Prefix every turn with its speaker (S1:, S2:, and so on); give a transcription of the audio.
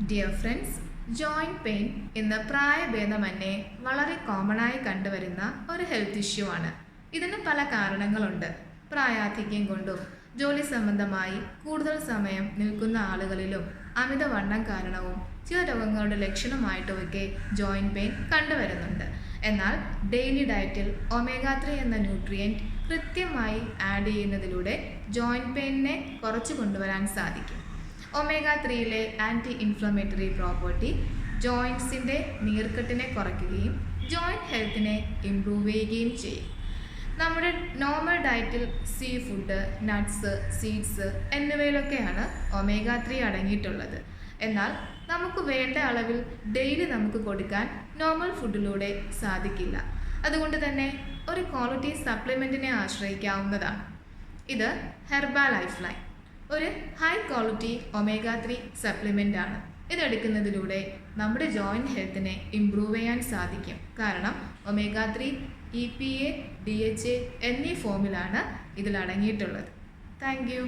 S1: Dear friends, joint pain ഇന്ന് പ്രായഭേദമന്യേ വളരെ കോമണായി കണ്ടുവരുന്ന ഒരു ഹെൽത്ത് ഇഷ്യൂ ആണ്. ഇതിന് പല കാരണങ്ങളുണ്ട്. പ്രായാധിക്യം കൊണ്ടും ജോലി സംബന്ധമായി കൂടുതൽ സമയം നിൽക്കുന്ന ആളുകളിലും അമിതവണ്ണം കാരണവും ചില രോഗങ്ങളുടെ ലക്ഷണമായിട്ടുമൊക്കെ ജോയിൻറ്റ് പെയിൻ കണ്ടുവരുന്നുണ്ട്. എന്നാൽ ഡെയിലി ഡയറ്റിൽ ഒമേഗ 3 എന്ന ന്യൂട്രിയൻറ്റ് കൃത്യമായി ആഡ് ചെയ്യുന്നതിലൂടെ ജോയിൻറ്റ് പെയിനിനെ കുറച്ചു കൊണ്ടുവരാൻ സാധിക്കും. ഒമേഗ 3യിലെ ആൻറ്റി ഇൻഫ്ലമേറ്ററി പ്രോപ്പർട്ടി ജോയിൻറ്റ്സിൻ്റെ നീർക്കെട്ടിനെ കുറയ്ക്കുകയും ജോയിൻറ്റ് ഹെൽത്തിനെ ഇംപ്രൂവ് ചെയ്യുകയും ചെയ്യും. നമ്മുടെ നോർമൽ ഡയറ്റിൽ സീ ഫുഡ്, നട്ട്സ്, സീഡ്സ് എന്നിവയിലൊക്കെയാണ് ഒമേഗ 3 അടങ്ങിയിട്ടുള്ളത്. എന്നാൽ നമുക്ക് വേണ്ട അളവിൽ ഡെയിലി നമുക്ക് കൊടുക്കാൻ നോർമൽ ഫുഡിലൂടെ സാധിക്കില്ല. അതുകൊണ്ട് തന്നെ ഒരു ക്വാളിറ്റി സപ്ലിമെൻറ്റിനെ ആശ്രയിക്കാവുന്നതാണ്. ഇത് ഹെർബ ലൈഫ് ലൈൻ ഒരു ഹൈ ക്വാളിറ്റി ഒമേഗ 3 സപ്ലിമെൻ്റ് ആണ്. ഇതെടുക്കുന്നതിലൂടെ നമ്മുടെ ജോയിൻറ്റ് ഹെൽത്തിനെ ഇംപ്രൂവ് ചെയ്യാൻ സാധിക്കും. കാരണം ഒമേഗ 3 EPA, DHA എന്നീ ഫോമിലാണ് ഇതിൽ അടങ്ങിയിട്ടുള്ളത്. Thank you.